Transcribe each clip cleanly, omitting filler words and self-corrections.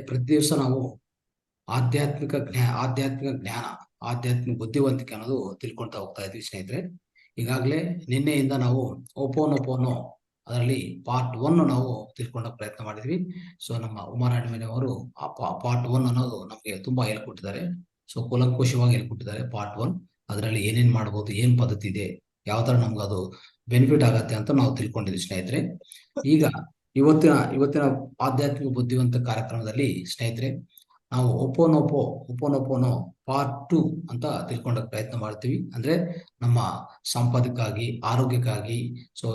ಪ್ರತಿ ದಿವಸ ನಾವು ಆಧ್ಯಾತ್ಮಿಕ ಜ್ಞಾನ, ಆಧ್ಯಾತ್ಮಿಕ ಬುದ್ಧಿವಂತಿಕೆ ಅನ್ನೋದು ತಿಳ್ಕೊಳ್ತಾ ಹೋಗ್ತಾ ಇದ್ವಿ ಸ್ನೇಹಿತರೆ. ಈಗಾಗಲೇ ನಿನ್ನೆಯಿಂದ ನಾವು ಓಪೋನೋಪೋನೋ ಅದರಲ್ಲಿ ಪಾರ್ಟ್ 1 ನಾವು ತಿಳ್ಕೊಂಡ ಪ್ರಯತ್ನ ಮಾಡಿದ್ವಿ. ಸೊ ನಮ್ಮ ಉಮಾರಾಣಿ ಅವರು ಆ ಪಾರ್ಟ್ 1 ಅನ್ನೋದು ನಮಗೆ ತುಂಬಾ ಹೇಳ್ಕೊಟ್ಟಿದ್ದಾರೆ. ಸೊ ಕೂಲಂಕುಷವಾಗಿ ಹೇಳ್ಕೊಟ್ಟಿದ್ದಾರೆ ಪಾರ್ಟ್ 1. ಅದರಲ್ಲಿ ಏನೇನ್ ಮಾಡ್ಬೋದು, ಏನ್ ಪದ್ಧತಿ ಇದೆ, ಯಾವ ತರ ನಮ್ಗೆ ಅದು ಬೆನಿಫಿಟ್ ಆಗತ್ತೆ ಅಂತ ನಾವು ತಿಳ್ಕೊಂಡಿದ್ವಿ ಸ್ನೇಹಿತರೆ. ಈಗ ಇವತ್ತಿನ ಆಧ್ಯಾತ್ಮಿಕ ಬುದ್ಧಿವಂತ ಕಾರ್ಯಕ್ರಮದಲ್ಲಿ ಸ್ನೇಹಿತರೆ ನಾವು ಒಪ್ಪೋನೋಪೋನೋ ಪಾರ್ಟ್ 2 ಅಂತ ತಿಳ್ಕೊಂಡ ಪ್ರಯತ್ನ ಮಾಡ್ತೀವಿ. ಅಂದ್ರೆ ನಮ್ಮ ಸಂಪಾದಕ್ಕಾಗಿ, ಆರೋಗ್ಯಕ್ಕಾಗಿ, ಸೊ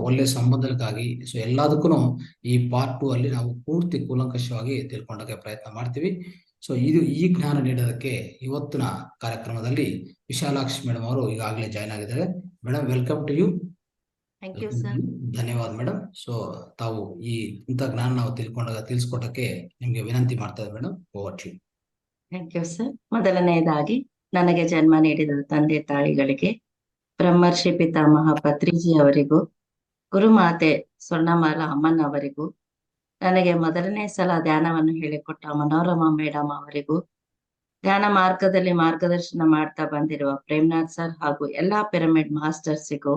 ಒಳ್ಳೆ ಸಂಬಂಧಕ್ಕಾಗಿ, ಸೊ ಎಲ್ಲದಕ್ಕೂ ಈ ಪಾರ್ಟ್ 2 ಅಲ್ಲಿ ನಾವು ಪೂರ್ತಿ ಕೂಲಂಕಷವಾಗಿ ತಿಳ್ಕೊಂಡಕ್ಕೆ ಪ್ರಯತ್ನ ಮಾಡ್ತೀವಿ. ಸೊ ಈ ಜ್ಞಾನ ನೀಡೋದಕ್ಕೆ ಇವತ್ತಿನ ಕಾರ್ಯಕ್ರಮದಲ್ಲಿ ವಿಶಾಲಾಕ್ಷಿ ಮೇಡಮ್ ಅವರು ಈಗಾಗಲೇ ಜಾಯ್ನ್ ಆಗಿದ್ದಾರೆ. Madam, welcome to you. Thank you sir. ಧನ್ಯವಾದ ಮೇಡಮ್. ಸೊ ತಾವು ಇಂಥ ಜ್ಞಾನ ನಾವು ತಿಳಿಸ್ಕೊಟ್ಟಕ್ಕೆ ನಿಮ್ಗೆ ವಿನಂತಿ ಮಾಡ್ತಾ ಇದ್ದೀವಿ madam. Over to you. Thank you sir. ಮೊದಲನೆಯದಾಗಿ ನನಗೆ ಜನ್ಮ ನೀಡಿದ ತಂದೆ ತಾಯಿಗಳಿಗೆ, ಬ್ರಹ್ಮರ್ಷಿ ಪಿತಾಮಹ ಪತ್ರಿಜಿ ಅವರಿಗೂ, ಗುರುಮಾತೆ ಸ್ವರ್ಣಮಾಲಾ ಅಮ್ಮನವರಿಗೂ, ನನಗೆ ಮೊದಲನೇ ಸಲ ಧ್ಯಾನವನ್ನು ಹೇಳಿಕೊಟ್ಟ ಮನೋರಮಾ ಮೇಡಮ್ ಅವರಿಗೂ, ಧ್ಯಾನ ಮಾರ್ಗದಲ್ಲಿ ಮಾರ್ಗದರ್ಶನ ಮಾಡ್ತಾ ಬಂದಿರುವ ಪ್ರೇಮ್ನಾಥ್ ಸರ್ ಹಾಗೂ ಎಲ್ಲಾ ಪಿರಮಿಡ್ ಮಾಸ್ಟರ್ಸಿಗೂ,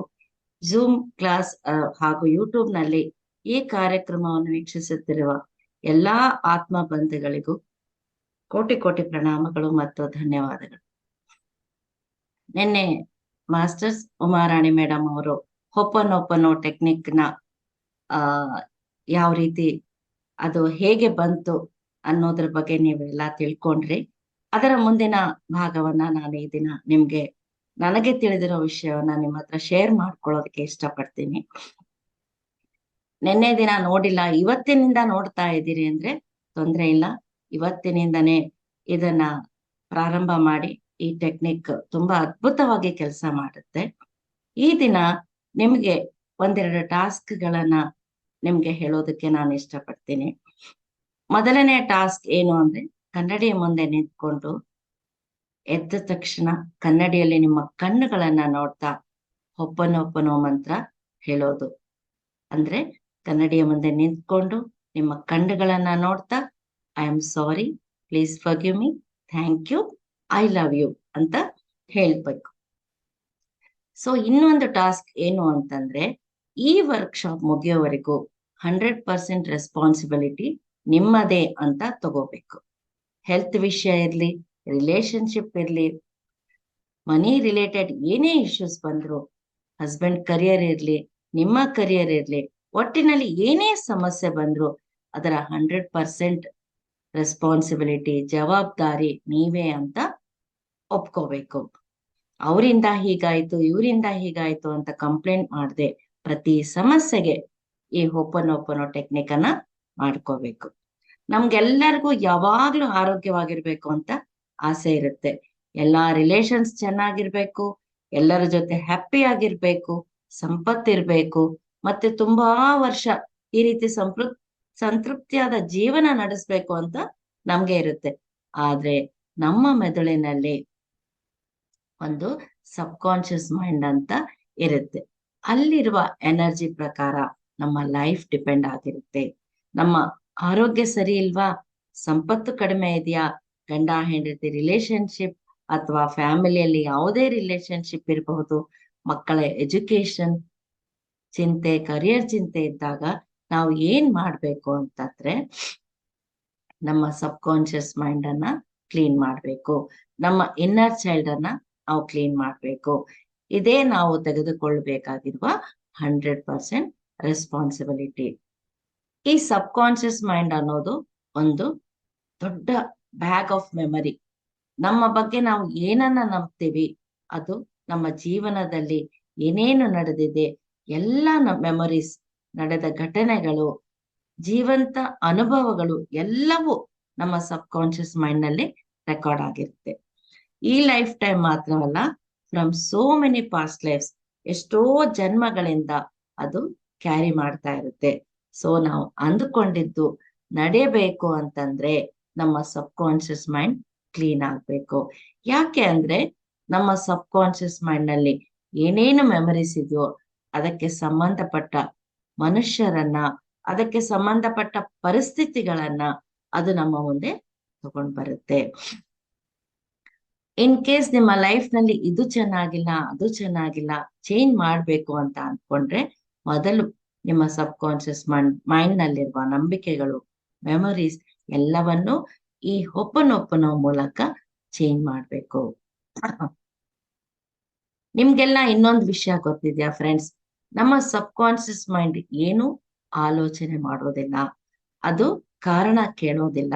ಝೂಮ್ ಕ್ಲಾಸ್ ಹಾಗೂ ಯೂಟ್ಯೂಬ್ ನಲ್ಲಿ ಈ ಕಾರ್ಯಕ್ರಮವನ್ನು ವೀಕ್ಷಿಸುತ್ತಿರುವ ಎಲ್ಲಾ ಆತ್ಮ ಬಂಧುಗಳಿಗೂ ಕೋಟಿ ಕೋಟಿ ಪ್ರಣಾಮಗಳು ಮತ್ತು ಧನ್ಯವಾದಗಳು. ನಿನ್ನೆ ಮಾಸ್ಟರ್ಸ್ ಉಮಾರಾಣಿ ಮೇಡಮ್ ಅವರು ಹೊಪ್ಪನೊಪ್ಪನೋ ಟೆಕ್ನಿಕ್ ನ ಯಾವ ರೀತಿ ಅದು ಹೇಗೆ ಬಂತು ಅನ್ನೋದ್ರ ಬಗ್ಗೆ ನೀವೆಲ್ಲ ತಿಳ್ಕೊಂಡ್ರಿ. ಅದರ ಮುಂದಿನ ಭಾಗವನ್ನ ನಾನು ಈ ದಿನ ನನಗೆ ತಿಳಿದಿರೋ ವಿಷಯವನ್ನ ನಿಮ್ಮ ಹತ್ರ ಶೇರ್ ಮಾಡ್ಕೊಳ್ಳೋದಕ್ಕೆ ಇಷ್ಟಪಡ್ತೀನಿ. ನಿನ್ನೆ ದಿನ ನೋಡಿಲ್ಲ, ಇವತ್ತಿನಿಂದ ನೋಡ್ತಾ ಇದ್ದೀರಿ ಅಂದ್ರೆ ತೊಂದ್ರೆ ಇಲ್ಲ. ಇವತ್ತಿನಿಂದನೇ ಇದನ್ನ ಪ್ರಾರಂಭ ಮಾಡಿ. ಈ ಟೆಕ್ನಿಕ್ ತುಂಬಾ ಅದ್ಭುತವಾಗಿ ಕೆಲಸ ಮಾಡುತ್ತೆ. ಈ ದಿನ ನಿಮ್ಗೆ ಒಂದೆರಡು ಟಾಸ್ಕ್ ಗಳನ್ನ ನಿಮ್ಗೆ ಹೇಳೋದಕ್ಕೆ ನಾನು ಇಷ್ಟಪಡ್ತೀನಿ. ಮೊದಲನೇ ಟಾಸ್ಕ್ ಏನು ಅಂದ್ರೆ, ಕನ್ನಡಿಯ ಮುಂದೆ ನಿಂತ್ಕೊಂಡು ಎದ್ದ ತಕ್ಷಣ ಕನ್ನಡಿಯಲ್ಲಿ ನಿಮ್ಮ ಕಣ್ಣುಗಳನ್ನ ನೋಡ್ತಾ ಹೊಪ್ಪನೊಪ್ಪನೋ ಮಂತ್ರ ಹೇಳೋದು. ಅಂದ್ರೆ ಕನ್ನಡಿಯ ಮುಂದೆ ನಿಂತ್ಕೊಂಡು ನಿಮ್ಮ ಕಣ್ಣುಗಳನ್ನ ನೋಡ್ತಾ I am sorry, please forgive me, thank you, I love you ಅಂತ ಹೇಳ್ಬೇಕು. ಸೊ ಇನ್ನೊಂದು ಟಾಸ್ಕ್ ಏನು ಅಂತಂದ್ರೆ, ಈ ವರ್ಕ್ಶಾಪ್ ಮುಗಿಯೋವರೆಗೂ 100% ರೆಸ್ಪಾನ್ಸಿಬಿಲಿಟಿ ನಿಮ್ಮದೇ ಅಂತ ತಗೋಬೇಕು. ಹೆಲ್ತ್ ವಿಷಯ ಇರ್ಲಿ, ರಿಲೇಶನ್ಶಿಪ್ ಇರ್ಲಿ, ಮನಿ ರಿಲೇಟೆಡ್ ಏನೇ ಇಶ್ಯೂಸ್ ಬಂದ್ರು, ಹಸ್ಬೆಂಡ್ ಕರಿಯರ್ ಇರ್ಲಿ, ನಿಮ್ಮ ಕರಿಯರ್ ಇರ್ಲಿ, ಒಟ್ಟಿನಲ್ಲಿ ಏನೇ ಸಮಸ್ಯೆ ಬಂದ್ರು ಅದರ 100% ರೆಸ್ಪಾನ್ಸಿಬಿಲಿಟಿ, ಜವಾಬ್ದಾರಿ ನೀವೇ ಅಂತ ಒಪ್ಕೋಬೇಕು. ಅವರಿಂದ ಹೀಗಾಯ್ತು, ಇವರಿಂದ ಹೀಗಾಯ್ತು ಅಂತ ಕಂಪ್ಲೇಂಟ್ ಮಾಡದೆ ಪ್ರತಿ ಸಮಸ್ಯೆಗೆ ಈ ಹೊಪ್ಪನೊಪ್ಪನೋ ಟೆಕ್ನಿಕ್ ಅನ್ನ ಮಾಡ್ಕೋಬೇಕು. ನಮ್ಗೆಲ್ಲರಿಗೂ ಯಾವಾಗ್ಲೂ ಆರೋಗ್ಯವಾಗಿರ್ಬೇಕು ಅಂತ ಆಸೆ ಇರುತ್ತೆ. ಎಲ್ಲಾ ರಿಲೇಷನ್ಸ್ ಚೆನ್ನಾಗಿರ್ಬೇಕು, ಎಲ್ಲರ ಜೊತೆ ಹ್ಯಾಪಿ ಆಗಿರ್ಬೇಕು, ಸಂಪತ್ತಿರ್ಬೇಕು, ಮತ್ತೆ ತುಂಬಾ ವರ್ಷ ಈ ರೀತಿ ಸಂತೃಪ್ತಿಯಾದ ಜೀವನ ನಡೆಸ್ಬೇಕು ಅಂತ ನಮ್ಗೆ ಇರುತ್ತೆ. ಆದ್ರೆ ನಮ್ಮ ಮೆದುಳಿನಲ್ಲಿ ಒಂದು ಸಬ್ ಕಾನ್ಶಿಯಸ್ ಮೈಂಡ್ ಅಂತ ಇರುತ್ತೆ. ಅಲ್ಲಿರುವ ಎನರ್ಜಿ ಪ್ರಕಾರ ನಮ್ಮ ಲೈಫ್ ಡಿಪೆಂಡ್ ಆಗಿರುತ್ತೆ. ನಮ್ಮ ಆರೋಗ್ಯ ಸರಿ ಇಲ್ವಾ, ಸಂಪತ್ತು ಕಡಿಮೆ ಇದೆಯಾ, ಗಂಡ ಹೆಂಡತಿ ರಿಲೇಶನ್ಶಿಪ್ ಅಥವಾ ಫ್ಯಾಮಿಲಿಯಲ್ಲಿ ಯಾವುದೇ ರಿಲೇಶನ್ಶಿಪ್ ಇರಬಹುದು, ಮಕ್ಕಳ ಎಜುಕೇಶನ್ ಚಿಂತೆ, ಕರಿಯರ್ ಚಿಂತೆ ಇದ್ದಾಗ ನಾವು ಏನ್ ಮಾಡ್ಬೇಕು ಅಂತಂದ್ರೆ, ನಮ್ಮ ಸಬ್ ಕಾನ್ಶಿಯಸ್ ಮೈಂಡ್ ಅನ್ನ ಕ್ಲೀನ್ ಮಾಡ್ಬೇಕು, ನಮ್ಮ ಇನ್ನರ್ ಚೈಲ್ಡ್ ಅನ್ನ ನಾವು ಕ್ಲೀನ್ ಮಾಡ್ಬೇಕು. ಇದೇ ನಾವು ತೆಗೆದುಕೊಳ್ಬೇಕಾಗಿರುವ 100% ರೆಸ್ಪಾನ್ಸಿಬಿಲಿಟಿ. ಈ ಸಬ್ ಕಾನ್ಶಿಯಸ್ ಮೈಂಡ್ ಅನ್ನೋದು ಒಂದು ದೊಡ್ಡ ಬ್ಯಾಗ್ ಆಫ್ ಮೆಮರಿ. ನಮ್ಮ ಬಗ್ಗೆ ನಾವು ಏನನ್ನ ನಂಬ್ತೀವಿ, ಅದು ನಮ್ಮ ಜೀವನದಲ್ಲಿ ಏನೇನು ನಡೆದಿದೆ, ಎಲ್ಲ ಮೆಮೊರೀಸ್, ನಡೆದ ಘಟನೆಗಳು, ಜೀವಂತ ಅನುಭವಗಳು ಎಲ್ಲವೂ ನಮ್ಮ ಸಬ್ ಕಾನ್ಶಿಯಸ್ ಮೈಂಡ್ ನಲ್ಲಿ ರೆಕಾರ್ಡ್ ಆಗಿರುತ್ತೆ. ಈ ಲೈಫ್ ಟೈಮ್ ಮಾತ್ರವಲ್ಲ, from so many past lives, ಎಷ್ಟೋ ಜನ್ಮಗಳಿಂದ ಅದು ಕ್ಯಾರಿ ಮಾಡ್ತಾ ಇರುತ್ತೆ. ಸೊ ನಾವು ಅಂದುಕೊಂಡಿದ್ದು ನಡೆಯಬೇಕು ಅಂತಂದ್ರೆ ನಮ್ಮ ಸಬ್ ಕಾನ್ಶಿಯಸ್ ಮೈಂಡ್ ಕ್ಲೀನ್ ಆಗ್ಬೇಕು. ಯಾಕೆ ಅಂದ್ರೆ ನಮ್ಮ ಸಬ್ ಕಾನ್ಶಿಯಸ್ ಮೈಂಡ್ ನಲ್ಲಿ ಏನೇನು ಮೆಮರೀಸ್ ಇದೆಯೋ ಅದಕ್ಕೆ ಸಂಬಂಧಪಟ್ಟ ಮನುಷ್ಯರನ್ನ, ಅದಕ್ಕೆ ಸಂಬಂಧಪಟ್ಟ ಪರಿಸ್ಥಿತಿಗಳನ್ನ ಅದು ನಮ್ಮ ಮುಂದೆ ತಗೊಂಡ್ ಬರುತ್ತೆ. ಇನ್ ಕೇಸ್ ನಿಮ್ಮ ಲೈಫ್ ನಲ್ಲಿ ಇದು ಚೆನ್ನಾಗಿಲ್ಲ, ಅದು ಚೆನ್ನಾಗಿಲ್ಲ, ಚೇಂಜ್ ಮಾಡ್ಬೇಕು ಅಂತ ಅನ್ಕೊಂಡ್ರೆ ಮೊದಲು ನಿಮ್ಮ ಸಬ್ ಕಾನ್ಶಿಯಸ್ ಮೈಂಡ್ ನಲ್ಲಿರುವ ನಂಬಿಕೆಗಳು, ಮೆಮೊರೀಸ್ ಎಲ್ಲವನ್ನು ಈ ಒಪ್ಪನೊಪ್ಪನೋ ಮೂಲಕ ಚೇಂಜ್ ಮಾಡ್ಬೇಕು. ನಿಮ್ಗೆಲ್ಲ ಇನ್ನೊಂದು ವಿಷಯ ಗೊತ್ತಿದ್ಯಾ ಫ್ರೆಂಡ್ಸ್? ನಮ್ಮ ಸಬ್ ಕಾನ್ಶಿಯಸ್ ಮೈಂಡ್ ಏನು ಆಲೋಚನೆ ಮಾಡೋದಿಲ್ಲ, ಅದು ಕಾರಣ ಕೇಳೋದಿಲ್ಲ.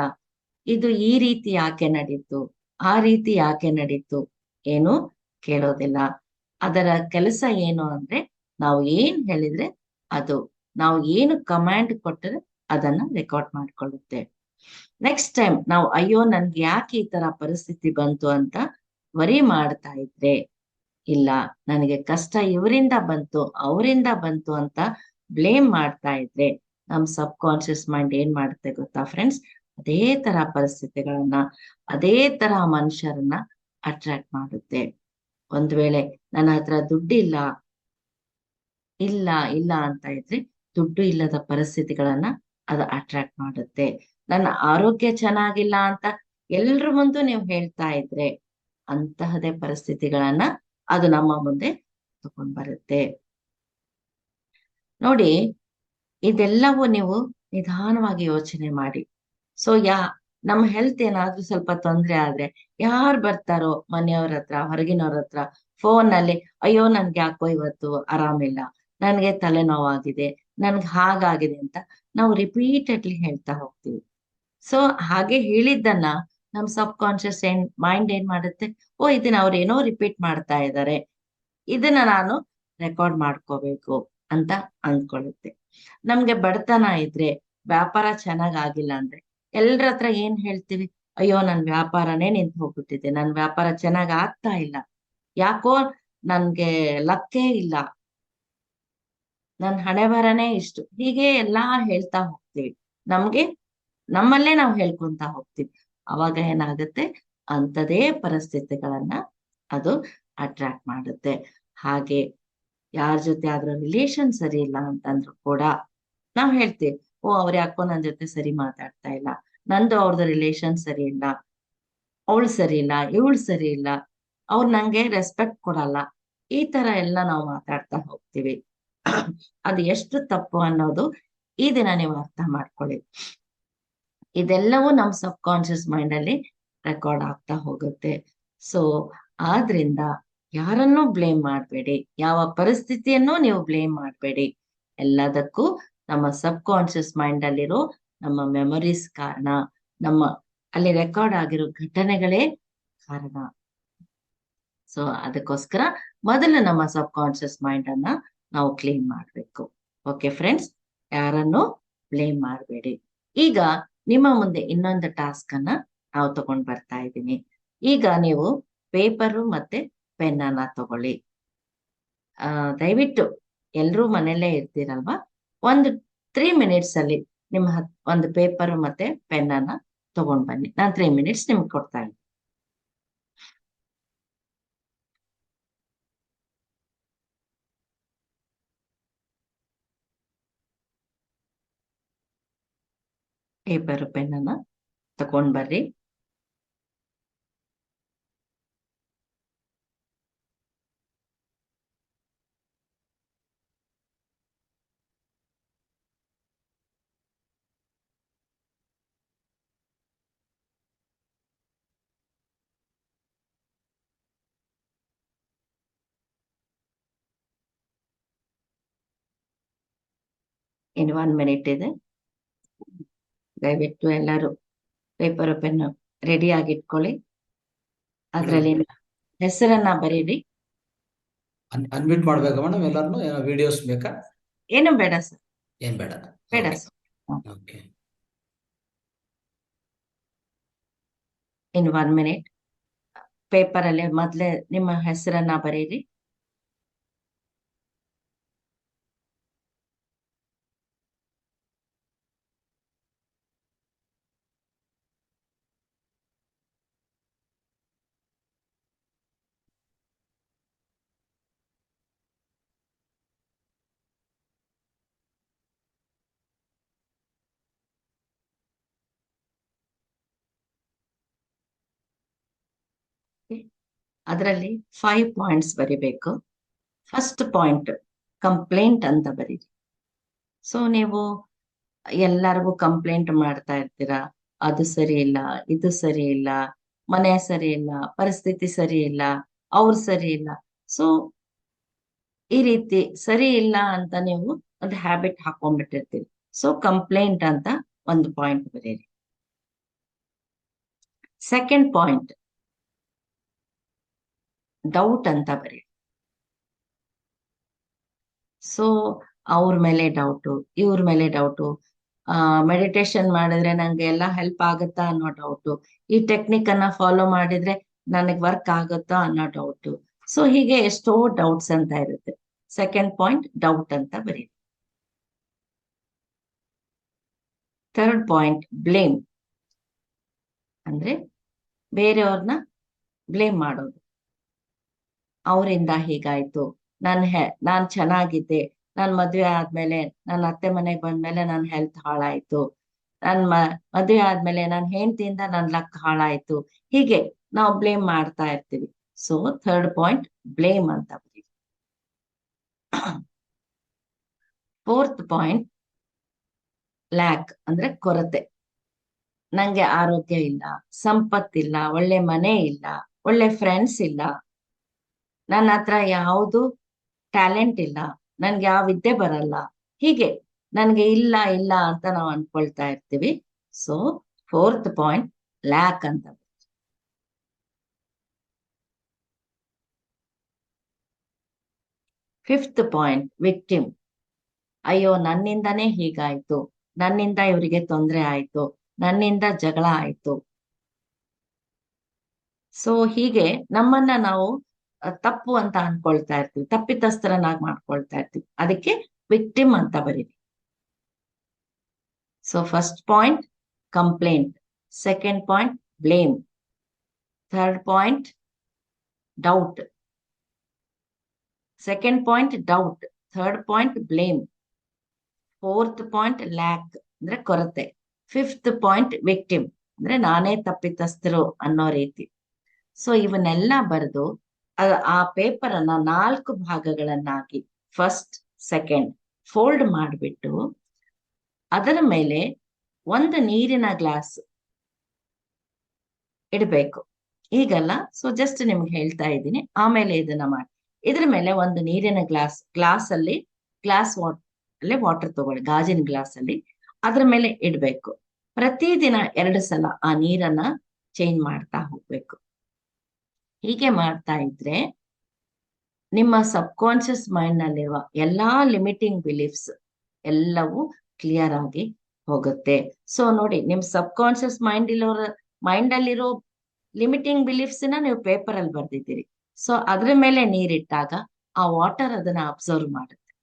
ಇದು ಈ ರೀತಿ ಯಾಕೆ ನಡೀತು, ಆ ರೀತಿ ಯಾಕೆ ನಡೀತು, ಏನು ಕೇಳೋದಿಲ್ಲ. ಅದರ ಕೆಲಸ ಏನು ಅಂದ್ರೆ ನಾವು ಏನ್ ಹೇಳಿದ್ರೆ ಅದು, ನಾವು ಏನು ಕಮಾಂಡ್ ಕೊಟ್ಟರೆ ಅದನ್ನ ರೆಕಾರ್ಡ್ ಮಾಡ್ಕೊಳ್ಳುತ್ತೆ. ನೆಕ್ಸ್ಟ್ ಟೈಮ್ ನಾವು ಅಯ್ಯೋ ನನ್ಗೆ ಯಾಕೆ ಈ ತರ ಪರಿಸ್ಥಿತಿ ಬಂತು ಅಂತ ವರಿ ಮಾಡ್ತಾ ಇದ್ರೆ, ಇಲ್ಲ ನನಗೆ ಕಷ್ಟ ಇವರಿಂದ ಬಂತು ಅವರಿಂದ ಬಂತು ಅಂತ ಬ್ಲೇಮ್ ಮಾಡ್ತಾ ಇದ್ರೆ, ನಮ್ ಸಬ್ ಕಾನ್ಶಿಯಸ್ ಮೈಂಡ್ ಏನ್ ಮಾಡುತ್ತೆ ಗೊತ್ತಾ ಫ್ರೆಂಡ್ಸ್? ಅದೇ ತರ ಪರಿಸ್ಥಿತಿಗಳನ್ನ, ಅದೇ ತರ ಮನುಷ್ಯರನ್ನ ಅಟ್ರಾಕ್ಟ್ ಮಾಡುತ್ತೆ. ಒಂದ್ ವೇಳೆ ನನ್ನ ಹತ್ರ ದುಡ್ಡಿಲ್ಲ, ಇಲ್ಲ ಇಲ್ಲ ಅಂತ ಇದ್ರೆ ದುಡ್ಡು ಇಲ್ಲದ ಪರಿಸ್ಥಿತಿಗಳನ್ನ ಅದು ಅಟ್ರಾಕ್ಟ್ ಮಾಡುತ್ತೆ. ನನ್ನ ಆರೋಗ್ಯ ಚೆನ್ನಾಗಿಲ್ಲ ಅಂತ ಎಲ್ರ ಮುಂದೆ ನೀವು ಹೇಳ್ತಾ ಇದ್ರೆ ಅಂತಹದೇ ಪರಿಸ್ಥಿತಿಗಳನ್ನ ಅದು ನಮ್ಮ ಮುಂದೆ ತಗೊಂಡ್ ಬರುತ್ತೆ. ನೋಡಿ, ಇದೆಲ್ಲವೂ ನೀವು ನಿಧಾನವಾಗಿ ಯೋಚನೆ ಮಾಡಿ. ಸೊ ನಮ್ಮ ಹೆಲ್ತ್ ಏನಾದ್ರೂ ಸ್ವಲ್ಪ ತೊಂದ್ರೆ ಆದ್ರೆ ಯಾರು ಬರ್ತಾರೋ ಮನೆಯವ್ರ ಹತ್ರ, ಹೊರಗಿನವ್ರ ಹತ್ರ ಫೋನ್ ನಲ್ಲಿ ಅಯ್ಯೋ ನನ್ಗೆ ಯಾಕೋ ಇವತ್ತು ಆರಾಮಿಲ್ಲ, ನನ್ಗೆ ತಲೆನೋವಾಗಿದೆ, ನನ್ಗೆ ಹಾಗಾಗಿದೆ ಅಂತ ನಾವು ರಿಪೀಟೆಡ್ಲಿ ಹೇಳ್ತಾ ಹೋಗ್ತೀವಿ. ಸೊ ಹಾಗೆ ಹೇಳಿದ್ದನ್ನ ನಮ್ ಸಬ್ ಕಾನ್ಶಿಯಸ್ ಮೈಂಡ್ ಏನ್ ಮಾಡುತ್ತೆ, ಓ ಇದನ್ನ ಅವ್ರೇನೋ ರಿಪೀಟ್ ಮಾಡ್ತಾ ಇದ್ದಾರೆ, ಇದನ್ನ ನಾನು ರೆಕಾರ್ಡ್ ಮಾಡ್ಕೋಬೇಕು ಅಂತ ಅಂದ್ಕೊಳ್ಳುತ್ತೆ. ನಮ್ಗೆ ಬಡತನ ಇದ್ರೆ, ವ್ಯಾಪಾರ ಚೆನ್ನಾಗ್ ಆಗಿಲ್ಲ ಅಂದ್ರೆ ಎಲ್ರ ಹತ್ರ ಏನ್ ಹೇಳ್ತೀವಿ, ಅಯ್ಯೋ ನನ್ ವ್ಯಾಪಾರನೇ ನಿಂತು ಹೋಗ್ಬಿಟ್ಟಿದೆ, ನನ್ ವ್ಯಾಪಾರ ಚೆನ್ನಾಗ್ ಆಗ್ತಾ ಇಲ್ಲ, ಯಾಕೋ ನನ್ಗೆ ಲಕ್ಕೇ ಇಲ್ಲ, ನನ್ ಹಣೆ ಬರನೇ ಇಷ್ಟು, ಹೀಗೆ ಎಲ್ಲಾ ಹೇಳ್ತಾ ಹೋಗ್ತೀವಿ. ನಮ್ಗೆ ನಮ್ಮಲ್ಲೇ ನಾವು ಹೇಳ್ಕೊಂತ ಹೋಗ್ತೀವಿ. ಅವಾಗ ಏನಾಗುತ್ತೆ, ಅಂಥದೇ ಪರಿಸ್ಥಿತಿಗಳನ್ನ ಅದು ಅಟ್ರಾಕ್ಟ್ ಮಾಡುತ್ತೆ. ಹಾಗೆ ಯಾರ ಜೊತೆ ಆದ್ರೂ ರಿಲೇಶನ್ ಸರಿ ಇಲ್ಲ ಅಂತಂದ್ರು ಕೂಡ ನಾವ್ ಹೇಳ್ತೀವಿ, ಓ ಅವ್ರ ಯಾಕೋ ನನ್ ಜೊತೆ ಸರಿ ಮಾತಾಡ್ತಾ ಇಲ್ಲ, ನಂದು ಅವ್ರದ್ದು ರಿಲೇಶನ್ ಸರಿ ಇಲ್ಲ, ಅವಳು ಸರಿ ಇಲ್ಲ, ಇವಳು ಸರಿ ಇಲ್ಲ, ಅವ್ರು ನಂಗೆ ರೆಸ್ಪೆಕ್ಟ್ ಕೊಡಲ್ಲ, ಈ ತರ ಎಲ್ಲ ನಾವು ಮಾತಾಡ್ತಾ ಹೋಗ್ತೀವಿ. ಅದು ಎಷ್ಟು ತಪ್ಪು ಅನ್ನೋದು ಈ ದಿನ ನೀವು ಅರ್ಥ ಮಾಡ್ಕೊಳ್ಳಿ. ಇದೆಲ್ಲವೂ ನಮ್ ಸಬ್ ಕಾನ್ಶಿಯಸ್ ಮೈಂಡ್ ಅಲ್ಲಿ ರೆಕಾರ್ಡ್ ಆಗ್ತಾ ಹೋಗುತ್ತೆ. ಸೊ ಆದ್ರಿಂದ ಯಾರನ್ನೂ ಬ್ಲೇಮ್ ಮಾಡಬೇಡಿ, ಯಾವ ಪರಿಸ್ಥಿತಿಯನ್ನೂ ನೀವು ಬ್ಲೇಮ್ ಮಾಡಬೇಡಿ. ಎಲ್ಲದಕ್ಕೂ ನಮ್ಮ ಸಬ್ ಕಾನ್ಶಿಯಸ್ ಮೈಂಡ್ ಅಲ್ಲಿರೋ ನಮ್ಮ ಮೆಮೊರೀಸ್ ಕಾರಣ, ನಮ್ಮ ಅಲ್ಲಿ ರೆಕಾರ್ಡ್ ಆಗಿರೋ ಘಟನೆಗಳೇ ಕಾರಣ. ಸೊ ಅದಕ್ಕೋಸ್ಕರ ಮೊದಲು ನಮ್ಮ ಸಬ್ ಕಾನ್ಶಿಯಸ್ ಮೈಂಡ್ ಅನ್ನ ನಾವು ಕ್ಲೀನ್ ಮಾಡ್ಬೇಕು. ಓಕೆ ಫ್ರೆಂಡ್ಸ್, ಯಾರನ್ನು ಬ್ಲೇಮ್ ಮಾಡಬೇಡಿ. ಈಗ ನಿಮ್ಮ ಮುಂದೆ ಇನ್ನೊಂದು ಟಾಸ್ಕ್ ಅನ್ನ ನಾವು ತಗೊಂಡ್ ಬರ್ತಾ ಇದ್ದೀನಿ. ಈಗ ನೀವು ಪೇಪರು ಮತ್ತೆ ಪೆನ್ ಅನ್ನ ತಗೊಳ್ಳಿ. ದಯವಿಟ್ಟು ಎಲ್ರೂ ಮನೆಯಲ್ಲೇ ಇರ್ತೀರಲ್ವಾ, ಒಂದು 3 ಮಿನಿಟ್ಸ್ ಅಲ್ಲಿ ನಿಮ್ಮ ಒಂದು ಪೇಪರ್ ಮತ್ತೆ ಪೆನ್ ಅನ್ನ ತಗೊಂಡ್ ಬನ್ನಿ. ನಾನು 3 ಮಿನಿಟ್ಸ್ ನಿಮ್ಗೆ ಕೊಡ್ತಾ ಇದ್ದೀನಿ. ಪೇಪರ್ ಪೆನ್ ಅನ್ನ ತಗೊಂಡ್ ಬರ್ರಿ. ಇನ್ನು 1 ಮಿನಿಟ್ ಇದೆ. ದಯವಿಟ್ಟು ಎಲ್ಲರೂ ಪೇಪರ್ ಪೆನ್ ರೆಡಿ ಆಗಿಟ್ಕೊಳ್ಳಿ. ಅದ್ರಲ್ಲಿ ಹೆಸರನ್ನ ಬರೀರಿ. ಅನ್ಮಿಟ್ ಮಾಡ್ಬೇಕಾ ಮೇಡಮ್? ಎಲ್ಲಾರ್ನು ವಿಡಿಯೋಸ್ ಬೇಕಾ? ಏನು ಬೇಡ ಸರ್, ಏನ್ ಬೇಡ? ಬೇಡ ಸರ್. ಓಕೆ. ಇನ್ 1 ಮಿನಿಟ್ ಪೇಪರ್ ಅಲ್ಲಿ ಮೊದ್ಲೇ ನಿಮ್ಮ ಹೆಸರನ್ನ ಬರೀರಿ. ಅದರಲ್ಲಿ 5 ಪಾಯಿಂಟ್ಸ್ ಬರಿಬೇಕು. ಫಸ್ಟ್ ಪಾಯಿಂಟ್ ಕಂಪ್ಲೇಂಟ್ ಅಂತ ಬರೀರಿ. ಸೊ ನೀವು ಎಲ್ಲರಿಗೂ ಕಂಪ್ಲೇಂಟ್ ಮಾಡ್ತಾ ಇರ್ತೀರಾ, ಅದು ಸರಿ ಇಲ್ಲ, ಇದು ಸರಿ ಇಲ್ಲ, ಮನೆ ಸರಿ ಇಲ್ಲ, ಪರಿಸ್ಥಿತಿ ಸರಿ ಇಲ್ಲ, ಅವ್ರು ಸರಿ ಇಲ್ಲ. ಸೊ ಈ ರೀತಿ ಸರಿ ಇಲ್ಲ ಅಂತ ನೀವು ಒಂದು ಹ್ಯಾಬಿಟ್ ಹಾಕೊಂಡ್ಬಿಟ್ಟಿರ್ತೀರಿ. ಸೊ ಕಂಪ್ಲೇಂಟ್ ಅಂತ ಒಂದು ಪಾಯಿಂಟ್ ಬರೀರಿ. ಸೆಕೆಂಡ್ ಪಾಯಿಂಟ್ ಡೌಟ್ ಅಂತ ಬರೀರಿ. ಸೊ ಅವ್ರ ಮೇಲೆ ಡೌಟು, ಇವ್ರ ಮೇಲೆ ಡೌಟು, ಮೆಡಿಟೇಷನ್ ಮಾಡಿದ್ರೆ ನಂಗೆ ಎಲ್ಲ ಹೆಲ್ಪ್ ಆಗುತ್ತಾ ಅನ್ನೋ ಡೌಟು, ಈ ಟೆಕ್ನಿಕ್ ಅನ್ನ ಫಾಲೋ ಮಾಡಿದ್ರೆ ನನಗೆ ವರ್ಕ್ ಆಗುತ್ತಾ ಅನ್ನೋ ಡೌಟು. ಸೊ ಹೀಗೆ ಎಷ್ಟೋ ಡೌಟ್ಸ್ ಅಂತ ಇರುತ್ತೆ. ಸೆಕೆಂಡ್ ಪಾಯಿಂಟ್ ಡೌಟ್ ಅಂತ ಬರೀರಿ. ಥರ್ಡ್ ಪಾಯಿಂಟ್ ಬ್ಲೇಮ್, ಅಂದ್ರೆ ಬೇರೆಯವ್ರನ್ನ ಬ್ಲೇಮ್ ಮಾಡೋದು. ಅವರಿಂದ ಹೀಗಾಯ್ತು, ನಾನ್ ಚೆನ್ನಾಗಿದ್ದೆ, ನಾನ್ ಮದ್ವೆ ಆದ್ಮೇಲೆ ನನ್ನ ಅತ್ತೆ ಮನೆಗೆ ಬಂದ್ಮೇಲೆ ನನ್ ಹೆಲ್ತ್ ಹಾಳಾಯ್ತು, ಮದ್ವೆ ಆದ್ಮೇಲೆ ನನ್ ಹೆಂಡತಿಯಿಂದ ನನ್ ಲಕ್ ಹಾಳಾಯ್ತು. ಹೀಗೆ ನಾವು ಬ್ಲೇಮ್ ಮಾಡ್ತಾ ಇರ್ತೀವಿ. ಸೊ ಥರ್ಡ್ ಪಾಯಿಂಟ್ ಬ್ಲೇಮ್ ಅಂತ ಬರೀ. ಫೋರ್ತ್ ಪಾಯಿಂಟ್ ಲ್ಯಾಕ್ ಅಂದ್ರೆ ಕೊರತೆ. ನಂಗೆ ಆರೋಗ್ಯ ಇಲ್ಲ, ಸಂಪತ್ತಿಲ್ಲ, ಒಳ್ಳೆ ಮನೆ ಇಲ್ಲ, ಒಳ್ಳೆ ಫ್ರೆಂಡ್ಸ್ ಇಲ್ಲ, ನನ್ನ ಹತ್ರ ಯಾವುದು ಟ್ಯಾಲೆಂಟ್ ಇಲ್ಲ, ನನ್ಗೆ ಯಾವ ವಿದ್ಯೆ ಬರಲ್ಲ, ಹೀಗೆ ನನ್ಗೆ ಇಲ್ಲ ಇಲ್ಲ ಅಂತ ನಾವು ಅನ್ಕೊಳ್ತಾ ಇರ್ತೀವಿ. ಸೊ ಫೋರ್ತ್ ಪಾಯಿಂಟ್ ಲ್ಯಾಕ್ ಅಂತ. Fifth point victim. ಅಯ್ಯೋ ನನ್ನಿಂದಾನೇ ಹೀಗಾಯ್ತು, ನನ್ನಿಂದ ಇವರಿಗೆ ತೊಂದರೆ ಆಯ್ತು, ನನ್ನಿಂದ ಜಗಳ ಆಯ್ತು. ಸೊ ಹೀಗೆ ನಮ್ಮನ್ನ ನಾವು ತಪ್ಪು ಅಂತ ಅನ್ಕೊಳ್ತಾ ಇರ್ತೀವಿ, ತಪ್ಪಿತಸ್ಥರನ್ನಾಗಿ ಮಾಡ್ಕೊಳ್ತಾ ಇರ್ತೀವಿ. ಅದಕ್ಕೆ ವಿಕ್ಟಿಮ್ ಅಂತ ಬರೀರಿ. So first point complaint, second point blame, third point doubt, second point doubt, third point blame, fourth point lac ಅಂದ್ರೆ ಕೊರತೆ, ಫಿಫ್ತ್ ಪಾಯಿಂಟ್ ವಿಕ್ಟಿಮ್ ಅಂದ್ರೆ ನಾನೇ ತಪ್ಪಿತಸ್ಥರು ಅನ್ನೋ ರೀತಿ. ಸೊ ಇವನ್ನೆಲ್ಲ ಬರೆದು ಆ ಪೇಪರ್ ಅನ್ನ 4 ಭಾಗಗಳನ್ನಾಗಿ ಫಸ್ಟ್ ಸೆಕೆಂಡ್ ಫೋಲ್ಡ್ ಮಾಡಿಬಿಟ್ಟು ಅದರ ಮೇಲೆ ಒಂದು ನೀರಿನ ಗ್ಲಾಸ್ ಇಡಬೇಕು. ಈಗಲ್ಲ, ಸೊ ಜಸ್ಟ್ ನಿಮ್ಗೆ ಹೇಳ್ತಾ ಇದ್ದೀನಿ, ಆಮೇಲೆ ಇದನ್ನ ಮಾಡಿ. ಇದ್ರ ಮೇಲೆ ಒಂದು ನೀರಿನ ಗ್ಲಾಸ್ ಅಲ್ಲಿ ವಾಟರ್ ತಗೊಳ್ಳಿ, ಗಾಜಿನ ಗ್ಲಾಸ್ ಅಲ್ಲಿ ಅದ್ರ ಮೇಲೆ ಇಡ್ಬೇಕು. ಪ್ರತಿದಿನ 2 ಸಲ ಆ ನೀರನ್ನ ಚೇಂಜ್ ಮಾಡ್ತಾ ಹೋಗ್ಬೇಕು. ಹೀಗೆ ಮಾಡ್ತಾ ಇದ್ರೆ ನಿಮ್ಮ ಸಬ್ ಕಾನ್ಶಿಯಸ್ ಮೈಂಡ್ ನಲ್ಲಿರುವ ಎಲ್ಲಾ ಲಿಮಿಟಿಂಗ್ ಬಿಲೀಫ್ಸ್ ಎಲ್ಲವೂ ಕ್ಲಿಯರ್ ಆಗಿ ಹೋಗುತ್ತೆ. ಸೊ ನೋಡಿ, ನಿಮ್ ಸಬ್ ಕಾನ್ಶಿಯಸ್ ಮೈಂಡ್ ಅಲ್ಲಿರೋ ಲಿಮಿಟಿಂಗ್ ಬಿಲೀಫ್ಸ್ ನ ನೀವು ಪೇಪರ್ ಅಲ್ಲಿ ಬರ್ದಿದ್ದೀರಿ. ಸೊ ಅದ್ರ ಮೇಲೆ ನೀರಿಟ್ಟಾಗ ಆ ವಾಟರ್ ಅದನ್ನ ಅಬ್ಸರ್ವ್ ಮಾಡುತ್ತೆ.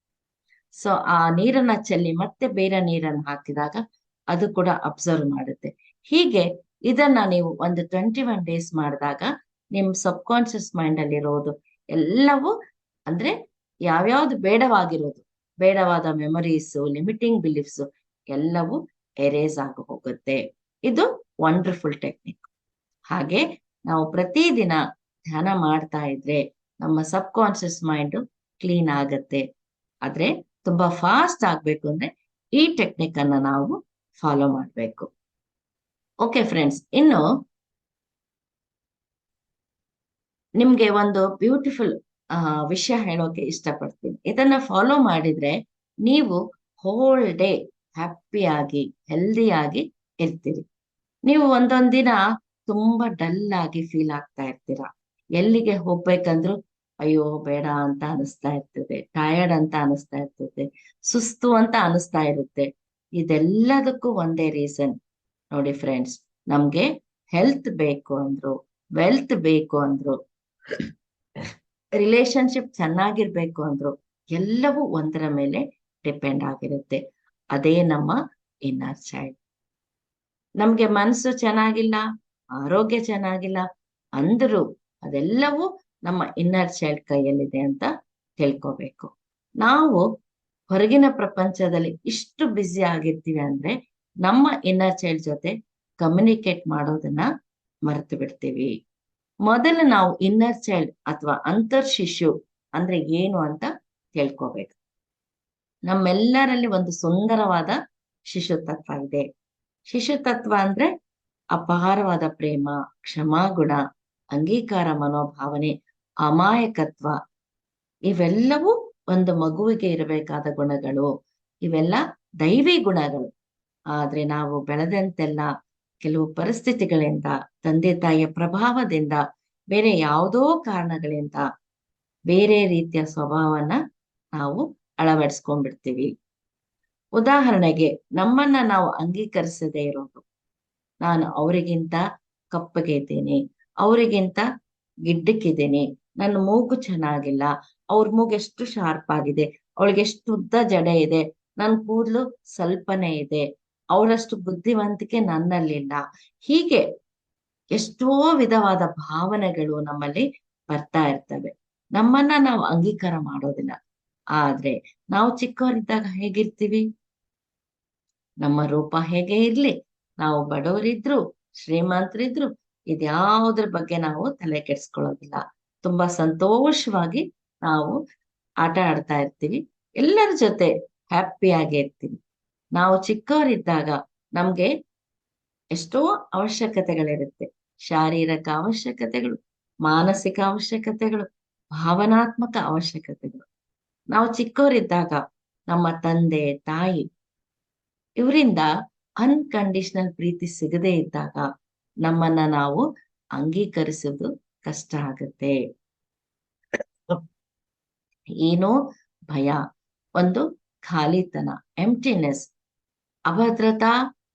ಸೊ ಆ ನೀರನ್ನ ಚೆಲ್ಲಿ ಮತ್ತೆ ಬೇರೆ ನೀರನ್ನ ಹಾಕಿದಾಗ ಅದು ಕೂಡ ಅಬ್ಸರ್ವ್ ಮಾಡುತ್ತೆ. ಹೀಗೆ ಇದನ್ನ ನೀವು ಒಂದು 21 ಡೇಸ್ ಮಾಡಿದಾಗ ನಿಮ್ ಸಬ್ ಕಾನ್ಶಿಯಸ್ ಮೈಂಡ್ ಅಲ್ಲಿರೋದು ಎಲ್ಲವೂ, ಅಂದ್ರೆ ಯಾವ್ಯಾವ್ದು ಬೇಡವಾದ ಮೆಮೊರೀಸ್, ಲಿಮಿಟಿಂಗ್ ಬಿಲೀಫ್ಸ್ ಎಲ್ಲವೂ ಎರೇಸ್ ಆಗಿ ಹೋಗುತ್ತೆ. ಇದು ವಂಡರ್ಫುಲ್ ಟೆಕ್ನಿಕ್. ಹಾಗೆ ನಾವು ಪ್ರತಿದಿನ ಧ್ಯಾನ ಮಾಡ್ತಾ ಇದ್ರೆ ನಮ್ಮ ಸಬ್ ಕಾನ್ಶಿಯಸ್ ಮೈಂಡ್ ಕ್ಲೀನ್ ಆಗತ್ತೆ. ಆದ್ರೆ ತುಂಬಾ ಫಾಸ್ಟ್ ಆಗ್ಬೇಕು ಅಂದ್ರೆ ಈ ಟೆಕ್ನಿಕ್ ಅನ್ನ ನಾವು ಫಾಲೋ ಮಾಡ್ಬೇಕು. ಓಕೆ ಫ್ರೆಂಡ್ಸ್, ಇನ್ನು ನಿಮ್ಗೆ ಒಂದು ಬ್ಯೂಟಿಫುಲ್ ವಿಷಯ ಹೇಳೋಕೆ ಇಷ್ಟಪಡ್ತೀನಿ. ಇದನ್ನ ಫಾಲೋ ಮಾಡಿದ್ರೆ ನೀವು ಹೋಲ್ ಡೇ ಹ್ಯಾಪಿಯಾಗಿ ಹೆಲ್ದಿಯಾಗಿ ಇರ್ತೀರಿ. ನೀವು ಒಂದೊಂದ್ ದಿನ ತುಂಬಾ ಡಲ್ ಆಗಿ ಫೀಲ್ ಆಗ್ತಾ ಇರ್ತೀರಾ. ಎಲ್ಲಿಗೆ ಹೋಗ್ಬೇಕಂದ್ರು ಅಯ್ಯೋ ಬೇಡ ಅಂತ ಅನಿಸ್ತಾ ಇರ್ತದೆ, ಟಯರ್ಡ್ ಅಂತ ಅನಿಸ್ತಾ ಇರ್ತದೆ, ಸುಸ್ತು ಅಂತ ಅನಿಸ್ತಾ ಇರುತ್ತೆ. ಇದೆಲ್ಲದಕ್ಕೂ ಒಂದೇ ರೀಸನ್ ನೋಡಿ ಫ್ರೆಂಡ್ಸ್, ನಮ್ಗೆ ಹೆಲ್ತ್ ಬೇಕು ಅಂದ್ರು, ವೆಲ್ತ್ ಬೇಕು ಅಂದ್ರು, ರಿಲೇಶನ್ಶಿಪ್ ಚೆನ್ನಾಗಿರ್ಬೇಕು ಅಂದ್ರು ಎಲ್ಲವೂ ಒಂದರ ಮೇಲೆ ಡಿಪೆಂಡ್ ಆಗಿರುತ್ತೆ. ಅದೇ ನಮ್ಮ ಇನ್ನರ್ ಚೈಲ್ಡ್. ನಮ್ಗೆ ಮನಸ್ಸು ಚೆನ್ನಾಗಿಲ್ಲ, ಆರೋಗ್ಯ ಚೆನ್ನಾಗಿಲ್ಲ ಅಂದ್ರು ಅದೆಲ್ಲವೂ ನಮ್ಮ ಇನ್ನರ್ ಚೈಲ್ಡ್ ಕೈಯಲ್ಲಿದೆ ಅಂತ ತಿಳ್ಕೋಬೇಕು. ನಾವು ಹೊರಗಿನ ಪ್ರಪಂಚದಲ್ಲಿ ಇಷ್ಟು ಬ್ಯುಸಿ ಆಗಿರ್ತೀವಿ ಅಂದ್ರೆ ನಮ್ಮ ಇನ್ನರ್ ಚೈಲ್ಡ್ ಜೊತೆ ಕಮ್ಯುನಿಕೇಟ್ ಮಾಡೋದನ್ನ ಮರೆತು ಬಿಡ್ತೀವಿ. ಮೊದಲು ನಾವು ಇನ್ನರ್ ಚೈಲ್ಡ್ ಅಥವಾ ಅಂತರ್ ಶಿಶು ಅಂದ್ರೆ ಏನು ಅಂತ ತಿಳ್ಕೋಬೇಕು. ನಮ್ಮೆಲ್ಲರಲ್ಲಿ ಒಂದು ಸುಂದರವಾದ ಶಿಶು ತತ್ವ ಇದೆ. ಶಿಶು ತತ್ವ ಅಂದ್ರೆ ಅಪಾರವಾದ ಪ್ರೇಮ, ಕ್ಷಮಾಗುಣ, ಅಂಗೀಕಾರ ಮನೋಭಾವನೆ, ಅಮಾಯಕತ್ವ, ಇವೆಲ್ಲವೂ ಒಂದು ಮಗುವಿಗೆ ಇರಬೇಕಾದ ಗುಣಗಳು. ಇವೆಲ್ಲ ದೈವಿ ಗುಣಗಳು. ಆದ್ರೆ ನಾವು ಬೆಳೆದಂತೆಲ್ಲ ಕೆಲವು ಪರಿಸ್ಥಿತಿಗಳಿಂದ, ತಂದೆ ತಾಯಿಯ ಪ್ರಭಾವದಿಂದ, ಬೇರೆ ಯಾವುದೋ ಕಾರಣಗಳಿಂದ ಬೇರೆ ರೀತಿಯ ಸ್ವಭಾವನ ನಾವು ಅಳವಡಿಸ್ಕೊಂಡ್ಬಿಡ್ತೀವಿ. ಉದಾಹರಣೆಗೆ, ನಮ್ಮನ್ನ ನಾವು ಅಂಗೀಕರಿಸದೇ ಇರೋದು. ನಾನು ಅವರಿಗಿಂತ ಕಪ್ಪಗೆ ಇದ್ದೇನೆ, ಅವರಿಗಿಂತ ಗಿಡ್ಡಕ್ಕಿದ್ದೇನೆ, ನನ್ನ ಮೂಗು ಚೆನ್ನಾಗಿಲ್ಲ, ಅವ್ರ ಮೂಗು ಎಷ್ಟು ಶಾರ್ಪ್ ಆಗಿದೆ, ಅವಳಿಗೆ ಎಷ್ಟು ಉದ್ದ ಜಡೆ ಇದೆ, ನನ್ನ ಕೂದಲು ಸ್ವಲ್ಪನೇ ಇದೆ, ಅವರಷ್ಟು ಬುದ್ಧಿವಂತಿಕೆ ನನ್ನಲ್ಲಿಲ್ಲ. ಹೀಗೆ ಎಷ್ಟೋ ವಿಧವಾದ ಭಾವನೆಗಳು ನಮ್ಮಲ್ಲಿ ಬರ್ತಾ ಇರ್ತವೆ. ನಮ್ಮನ್ನ ನಾವು ಅಂಗೀಕಾರ ಮಾಡೋದಿಲ್ಲ. ಆದ್ರೆ ನಾವು ಚಿಕ್ಕವರಿದ್ದಾಗ ಹೇಗಿರ್ತೀವಿ? ನಮ್ಮ ರೂಪ ಹೇಗೆ ಇರ್ಲಿ, ನಾವು ಬಡವರಿದ್ರು ಶ್ರೀಮಂತರಿದ್ರು ಇದ್ಯಾವುದ್ರ ಬಗ್ಗೆ ನಾವು ತಲೆ ಕೆಡ್ಸ್ಕೊಳ್ಳೋದಿಲ್ಲ. ತುಂಬಾ ಸಂತೋಷವಾಗಿ ನಾವು ಆಟ ಆಡ್ತಾ ಇರ್ತೀವಿ, ಎಲ್ಲರ ಜೊತೆ ಹ್ಯಾಪಿಯಾಗಿ ಇರ್ತೀವಿ. ನಾವು ಚಿಕ್ಕವರಿದ್ದಾಗ ನಮ್ಗೆ ಎಷ್ಟೋ ಅವಶ್ಯಕತೆಗಳಿರುತ್ತೆ. ಶಾರೀರಿಕ ಅವಶ್ಯಕತೆಗಳು, ಮಾನಸಿಕ ಅವಶ್ಯಕತೆಗಳು, ಭಾವನಾತ್ಮಕ ಅವಶ್ಯಕತೆಗಳು. ನಾವು ಚಿಕ್ಕವರಿದ್ದಾಗ ನಮ್ಮ ತಂದೆ ತಾಯಿ ಇವರಿಂದ ಅನ್ಕಂಡೀಷನಲ್ ಪ್ರೀತಿ ಸಿಗದೇ ಇದ್ದಾಗ ನಮ್ಮನ್ನ ನಾವು ಅಂಗೀಕರಿಸುವುದು ಕಷ್ಟ ಆಗುತ್ತೆ. ಏನೋ ಭಯ, ಒಂದು ಖಾಲಿತನ, ಎಂಪ್ಟಿನೆಸ್, ಅಭದ್ರತಾ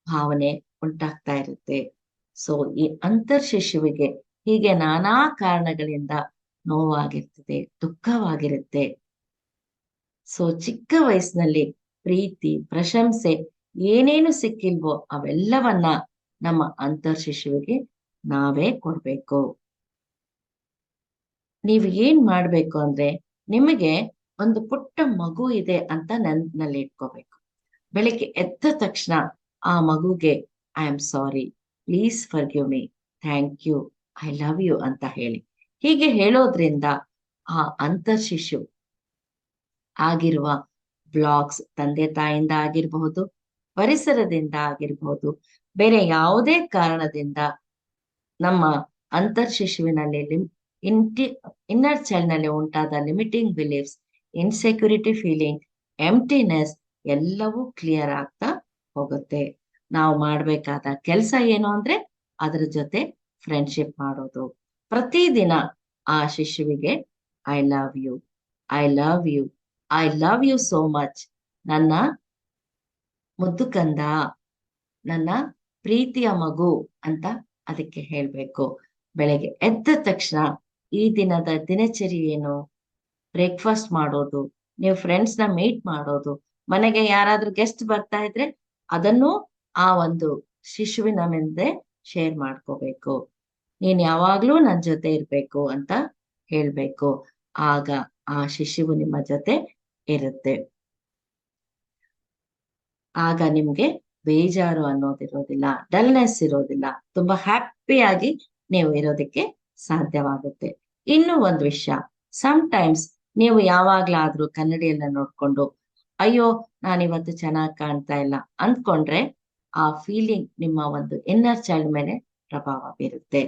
ಭಾವನೆ ಉಂಟಾಗ್ತಾ ಇರುತ್ತೆ. ಸೊ ಈ ಅಂತರ್ ಶಿಶುವಿಗೆ ಹೀಗೆ ನಾನಾ ಕಾರಣಗಳಿಂದ ನೋವಾಗಿರ್ತದೆ, ದುಃಖವಾಗಿರುತ್ತೆ. ಸೊ ಚಿಕ್ಕ ವಯಸ್ಸಿನಲ್ಲಿ ಪ್ರೀತಿ, ಪ್ರಶಂಸೆ ಏನೇನು ಸಿಕ್ಕಿಲ್ವೋ ಅವೆಲ್ಲವನ್ನ ನಮ್ಮ ಅಂತರ್ ಶಿಶುವಿಗೆ ನಾವೇ ಕೊಡ್ಬೇಕು. ನೀವು ಏನ್ ಮಾಡ್ಬೇಕು ಅಂದ್ರೆ, ನಿಮಗೆ ಒಂದು ಪುಟ್ಟ ಮಗು ಇದೆ ಅಂತ ನೆನಪಿನಲ್ಲಿ ಇಟ್ಕೋಬೇಕು. ಬೆಳಿಗ್ಗೆ ಎದ್ದ ತಕ್ಷಣ ಆ ಮಗುಗೆ I am sorry, please forgive me, thank you, I love you ಅಂತ ಹೇಳಿ. ಹೀಗೆ ಹೇಳೋದ್ರಿಂದ ಆ ಅಂತರ್ ಶಿಶು ಆಗಿರುವ ಬ್ಲಾಕ್ಸ್ ತಂದೆ ತಾಯಿಯಿಂದ ಆಗಿರಬಹುದು, ಪರಿಸರದಿಂದ ಆಗಿರಬಹುದು, ಬೇರೆ ಯಾವುದೇ ಕಾರಣದಿಂದ ನಮ್ಮ ಅಂತರ್ ಶಿಶುವಿನಲ್ಲಿ ಇನ್ನರ್ ಚೈಲ್ಡ್ ನಲ್ಲಿ ಉಂಟಾದ ಲಿಮಿಟಿಂಗ್ ಬಿಲೀಫ್ಸ್, ಇನ್ಸೆಕ್ಯೂರಿಟಿ ಫೀಲಿಂಗ್, ಎಂಪ್ಟಿನೆಸ್ ಎಲ್ಲವೂ ಕ್ಲಿಯರ್ ಆಗ್ತಾ ಹೋಗುತ್ತೆ. ನಾವು ಮಾಡ್ಬೇಕಾದ ಕೆಲಸ ಏನು ಅಂದ್ರೆ ಅದ್ರ ಜೊತೆ ಫ್ರೆಂಡ್ಶಿಪ್ ಮಾಡೋದು. ಪ್ರತಿದಿನ ಆ ಶಿಶುವಿಗೆ I love you, I love you, I love you so much, ನನ್ನ ಮುದ್ದು ಕಂದ, ನನ್ನ ಪ್ರೀತಿಯ ಮಗು ಅಂತ ಅದಕ್ಕೆ ಹೇಳ್ಬೇಕು. ಬೆಳಗ್ಗೆ ಎದ್ದ ತಕ್ಷಣ ಈ ದಿನದ ದಿನಚರಿ ಏನು, ಬ್ರೇಕ್ಫಾಸ್ಟ್ ಮಾಡೋದು, ನೀವು ಫ್ರೆಂಡ್ಸ್ ನ ಮೀಟ್ ಮಾಡೋದು, ಮನೆಗೆ ಯಾರಾದ್ರೂ ಗೆಸ್ಟ್ ಬರ್ತಾ ಇದ್ರೆ ಅದನ್ನು ಆ ಒಂದು ಶಿಶುವಿನ ಮುಂದೆ ಶೇರ್ ಮಾಡ್ಕೋಬೇಕು. ನೀನ್ ಯಾವಾಗ್ಲೂ ನನ್ ಜೊತೆ ಇರ್ಬೇಕು ಅಂತ ಹೇಳ್ಬೇಕು. ಆಗ ಆ ಶಿಶುವು ನಿಮ್ಮ ಜೊತೆ ಇರುತ್ತೆ. ಆಗ ನಿಮ್ಗೆ ಬೇಜಾರು ಅನ್ನೋದಿರೋದಿಲ್ಲ, ಡಲ್ನೆಸ್ ಇರೋದಿಲ್ಲ, ತುಂಬಾ ಹ್ಯಾಪಿಯಾಗಿ ನೀವು ಇರೋದಕ್ಕೆ ಸಾಧ್ಯವಾಗುತ್ತೆ. ಇನ್ನು ಒಂದು ವಿಷಯ, ಟೈಮ್ಸ್ ನೀವು ಯಾವಾಗ್ಲಾದ್ರೂ ಕನ್ನಡಿಯನ್ನ ನೋಡ್ಕೊಂಡು ಅಯ್ಯೋ ನಾನಿವತ್ತು ಚೆನ್ನಾಗಿ ಕಾಣ್ತಾ ಇಲ್ಲ ಅಂದ್ಕೊಂಡ್ರೆ ಆ ಫೀಲಿಂಗ್ ನಿಮ್ಮ ಒಂದು ಇನ್ನರ್ ಚೈಲ್ಡ್ ಮೇಲೆ ಪ್ರಭಾವ ಬೀರುತ್ತೆ.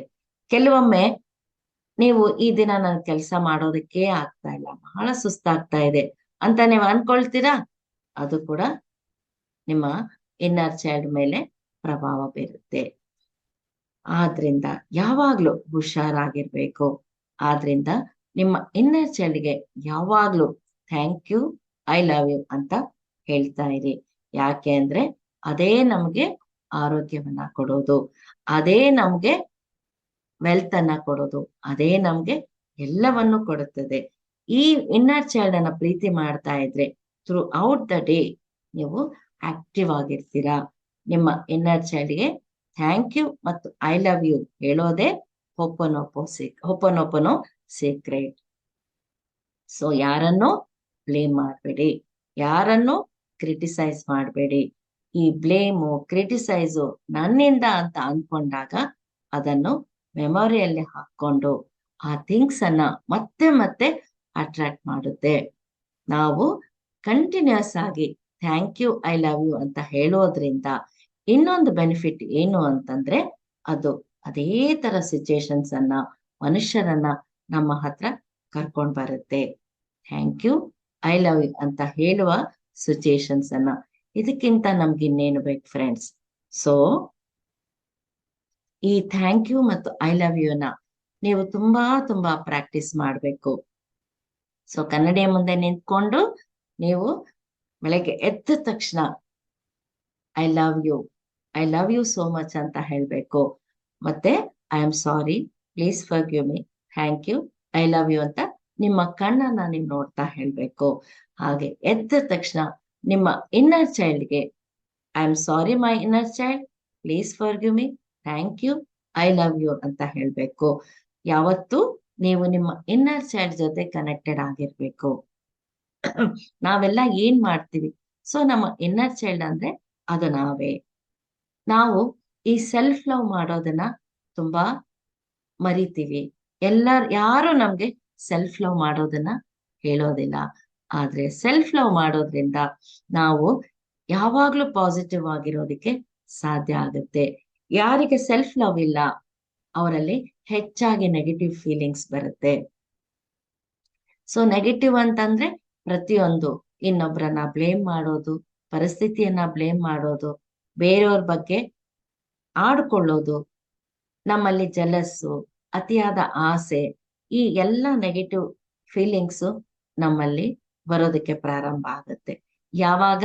ಕೆಲವೊಮ್ಮೆ ನೀವು ಈ ದಿನ ನನ್ ಕೆಲಸ ಮಾಡೋದಕ್ಕೆ ಆಗ್ತಾ ಇಲ್ಲ, ಬಹಳ ಸುಸ್ತಾಗ್ತಾ ಇದೆ ಅಂತ ನೀವು ಅನ್ಕೊಳ್ತೀರಾ, ಅದು ಕೂಡ ನಿಮ್ಮ ಇನ್ನರ್ ಚೈಲ್ಡ್ ಮೇಲೆ ಪ್ರಭಾವ ಬೀರುತ್ತೆ. ಆದ್ರಿಂದ ಯಾವಾಗ್ಲೂ ಹುಷಾರಾಗಿರ್ಬೇಕು. ಆದ್ರಿಂದ ನಿಮ್ಮ ಇನ್ನರ್ ಚೈಲ್ಡ್ಗೆ ಯಾವಾಗ್ಲೂ thank you, I love you ಅಂತ ಹೇಳ್ತಾ ಇರಿ. ಯಾಕೆ ಅಂದ್ರೆ ಅದೇ ನಮ್ಗೆ ಆರೋಗ್ಯವನ್ನ ಕೊಡೋದು, ಅದೇ ನಮ್ಗೆ ವೆಲ್ತ್ ಅನ್ನ ಕೊಡೋದು, ಅದೇ ನಮ್ಗೆ ಎಲ್ಲವನ್ನು ಕೊಡುತ್ತದೆ. ಈ ಇನ್ನರ್ ಚೈಲ್ಡ್ ಅನ್ನ ಪ್ರೀತಿ ಮಾಡ್ತಾ ಇದ್ರೆ ಥ್ರೂ ಔಟ್ ದ ಡೇ ನೀವು ಆಕ್ಟಿವ್ ಆಗಿರ್ತೀರಾ. ನಿಮ್ಮ ಇನ್ನರ್ ಚೈಲ್ಡ್ಗೆ ಥ್ಯಾಂಕ್ ಯು ಮತ್ತು ಐ ಲವ್ ಯು ಹೇಳೋದೇ ಹೋಪನೋಪನೋ ಸೀಕ್ರೆಟ್. ಸೊ ಯಾರನ್ನು ಬ್ಲೇಮ್ ಮಾಡಬೇಡಿ, ಯಾರನ್ನು ಕ್ರಿಟಿಸೈಸ್ ಮಾಡಬೇಡಿ. ಈ ಬ್ಲೇಮು ಕ್ರಿಟಿಸೈಸು ನನ್ನಿಂದ ಅಂತ ಅನ್ಕೊಂಡಾಗ ಅದನ್ನು ಮೆಮೊರಿಯಲ್ಲಿ ಹಾಕೊಂಡು ಆ ಥಿಂಗ್ಸ್ ಅನ್ನ ಮತ್ತೆ ಮತ್ತೆ ಅಟ್ರಾಕ್ಟ್ ಮಾಡುತ್ತೆ. ನಾವು ಕಂಟಿನ್ಯೂಸ್ ಆಗಿ thank you, I love you ಅಂತ ಹೇಳೋದ್ರಿಂದ ಇನ್ನೊಂದು ಬೆನಿಫಿಟ್ ಏನು ಅಂತಂದ್ರೆ, ಅದು ಅದೇ ತರ ಸಿಚುಯೇಷನ್ಸ್ ಅನ್ನ, ಮನುಷ್ಯರನ್ನ ನಮ್ಮ ಹತ್ರ ಕರ್ಕೊಂಡ್ ಬರುತ್ತೆ. Thank you, I love you ಅಂತ ಹೇಳುವ ಸಿಚುಯೇಷನ್ಸ್ ಅನ್ನ. ಇದಕ್ಕಿಂತ ನಮ್ಗೆ ಇನ್ನೇನು ಬೇಕು ಫ್ರೆಂಡ್ಸ್? ಸೊ ಈ ಥ್ಯಾಂಕ್ ಯು ಮತ್ತು ಐ ಲವ್ ಯು ನ ನೀವು ತುಂಬಾ ಪ್ರಾಕ್ಟೀಸ್ ಮಾಡಬೇಕು. ಸೊ ಕನ್ನಡಿಯ ಮುಂದೆ ನಿಂತ್ಕೊಂಡು ನೀವು ಬೆಳಗ್ಗೆ ಎದ್ದ ತಕ್ಷಣ I love you so much ಅಂತ ಹೇಳ್ಬೇಕು. ಮತ್ತೆ I am sorry, please forgive me, thank you, I love you ಅಂತ ನಿಮ್ಮ ಕಣ್ಣನ್ನ ನೀವು ನೋಡ್ತಾ ಹೇಳ್ಬೇಕು. ಹಾಗೆ ಎದ್ದ ತಕ್ಷಣ ನಿಮ್ಮ ಇನ್ನರ್ ಚೈಲ್ಡ್ಗೆ I am sorry my inner child, please forgive me, thank you, I love you ಅಂತ ಹೇಳ್ಬೇಕು. ಯಾವತ್ತು ನೀವು ನಿಮ್ಮ ಇನ್ನರ್ ಚೈಲ್ಡ್ ಜೊತೆ ಕನೆಕ್ಟೆಡ್ ಆಗಿರ್ಬೇಕು. ನಾವೆಲ್ಲ ಏನ್ ಮಾಡ್ತೀವಿ? ಸೊ ನಮ್ಮ ಇನ್ನರ್ ಚೈಲ್ಡ್ ಅಂದ್ರೆ ಅದು ನಾವೇ. ನಾವು ಈ ಸೆಲ್ಫ್ ಲವ್ ಮಾಡೋದನ್ನ ತುಂಬಾ ಮರಿತೀವಿ. ಯಾರು ನಮ್ಗೆ ಸೆಲ್ಫ್ ಲವ್ ಮಾಡೋದನ್ನ ಹೇಳೋದಿಲ್ಲ. ಆದ್ರೆ ಸೆಲ್ಫ್ ಲವ್ ಮಾಡೋದ್ರಿಂದ ನಾವು ಯಾವಾಗ್ಲೂ ಪಾಸಿಟಿವ್ ಆಗಿರೋದಕ್ಕೆ ಸಾಧ್ಯ ಆಗುತ್ತೆ. ಯಾರಿಗೆ ಸೆಲ್ಫ್ ಲವ್ ಇಲ್ಲ ಅವರಲ್ಲಿ ಹೆಚ್ಚಾಗಿ ನೆಗೆಟಿವ್ ಫೀಲಿಂಗ್ಸ್ ಬರುತ್ತೆ. ಸೊ ನೆಗೆಟಿವ್ ಅಂತಂದ್ರೆ ಪ್ರತಿಯೊಂದು ಇನ್ನೊಬ್ರನ್ನ ಬ್ಲೇಮ್ ಮಾಡೋದು, ಪರಿಸ್ಥಿತಿಯನ್ನ ಬ್ಲೇಮ್ ಮಾಡೋದು, ಬೇರೆಯವ್ರ ಬಗ್ಗೆ ಆಡ್ಕೊಳ್ಳೋದು, ನಮ್ಮಲ್ಲಿ ಜಲಸ್ಸು, ಅತಿಯಾದ ಆಸೆ, ಈ ಎಲ್ಲ ನೆಗೆಟಿವ್ ಫೀಲಿಂಗ್ಸು ನಮ್ಮಲ್ಲಿ ಬರೋದಕ್ಕೆ ಪ್ರಾರಂಭ ಆಗುತ್ತೆ. ಯಾವಾಗ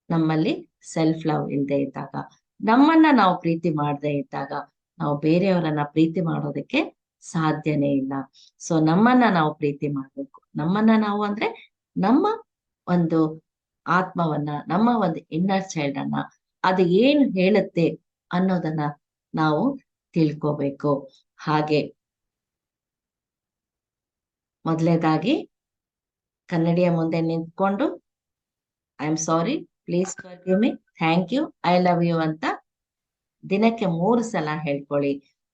ನಮ್ಮಲ್ಲಿ ಸೆಲ್ಫ್ ಲವ್ ಇಲ್ಲದೆ ಇದ್ದಾಗ, ನಮ್ಮನ್ನ ನಾವು ಪ್ರೀತಿ ಮಾಡದೇ ಇದ್ದಾಗ ನಾವು ಬೇರೆಯವರನ್ನ ಪ್ರೀತಿ ಮಾಡೋದಕ್ಕೆ ಸಾಧ್ಯನೇ ಇಲ್ಲ. ಸೊ ನಮ್ಮನ್ನ ನಾವು ಪ್ರೀತಿ ಮಾಡ್ಬೇಕು. ನಮ್ಮನ್ನ ನಾವು ಅಂದ್ರೆ ನಮ್ಮ ಒಂದು ಆತ್ಮವನ್ನ, ನಮ್ಮ ಒಂದು ಇನ್ನರ್ ಚೈಲ್ಡ್ ಅನ್ನ, ಅದು ಏನು ಹೇಳುತ್ತೆ ಅನ್ನೋದನ್ನ ನಾವು ತಿಳ್ಕೋಬೇಕು. ಹಾಗೆ ಮೊದಲನೇದಾಗಿ ಕನ್ನಡಿಯ ಮುಂದೆ ನಿಂತ್ಕೊಂಡು I am sorry, please forgive me, thank you, I love you ಅಂತ ದಿನಕ್ಕೆ 3 ಸಲ ಹೇಳ್ಕೊಳ್ಳಿ.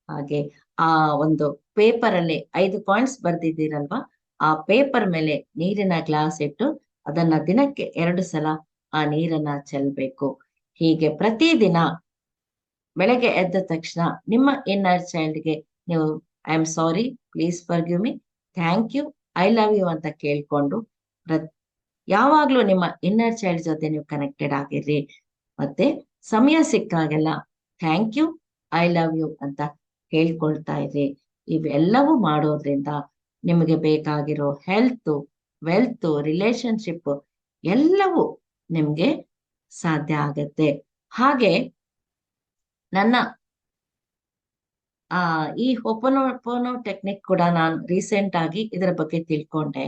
ಹಾಗೆ ಆ ಒಂದು ಪೇಪರ್ ಅಲ್ಲಿ 5 ಪಾಯಿಂಟ್ಸ್ ಬರ್ದಿದ್ದೀರಲ್ವಾ, ಆ ಪೇಪರ್ ಮೇಲೆ ನೀರಿನ ಗ್ಲಾಸ್ ಇಟ್ಟು ಅದನ್ನ ದಿನಕ್ಕೆ 2 ಸಲ ಆ ನೀರನ್ನ ಚೆಲ್ಬೇಕು. ಹೀಗೆ ಪ್ರತಿದಿನ ಬೆಳಗ್ಗೆ ಎದ್ದ ತಕ್ಷಣ ನಿಮ್ಮ ಇನ್ನರ್ ಚೈಲ್ಡ್ಗೆ ನೀವು I am sorry, please forgive me, thank you, I love you ಅಂತ ಕೇಳ್ಕೊಂಡು ಯಾವಾಗ್ಲೂ ನಿಮ್ಮ ಇನ್ನರ್ ಚೈಲ್ಡ್ ಜೊತೆ ನೀವು ಕನೆಕ್ಟೆಡ್ ಆಗಿರ್ರಿ. ಮತ್ತೆ ಸಮಯ ಸಿಕ್ಕಾಗೆಲ್ಲ thank you, I love you ಅಂತ ಹೇಳ್ಕೊಳ್ತಾ ಇರಿ. ಇವೆಲ್ಲವೂ ಮಾಡೋದ್ರಿಂದ ನಿಮಗೆ ಬೇಕಾಗಿರೋ ಹೆಲ್ತ್, ವೆಲ್ತ್, ರಿಲೇಶನ್ಶಿಪ್ ಎಲ್ಲವೂ ನಿಮ್ಗೆ ಸಾಧ್ಯ ಆಗತ್ತೆ. ಹಾಗೆ ನನ್ನ ಈ ಹೋಪೋನೋಪೋನೋ ಟೆಕ್ನಿಕ್ ಕೂಡ ನಾನು ರೀಸೆಂಟ್ ಆಗಿ ಇದರ ಬಗ್ಗೆ ತಿಳ್ಕೊಂಡೆ.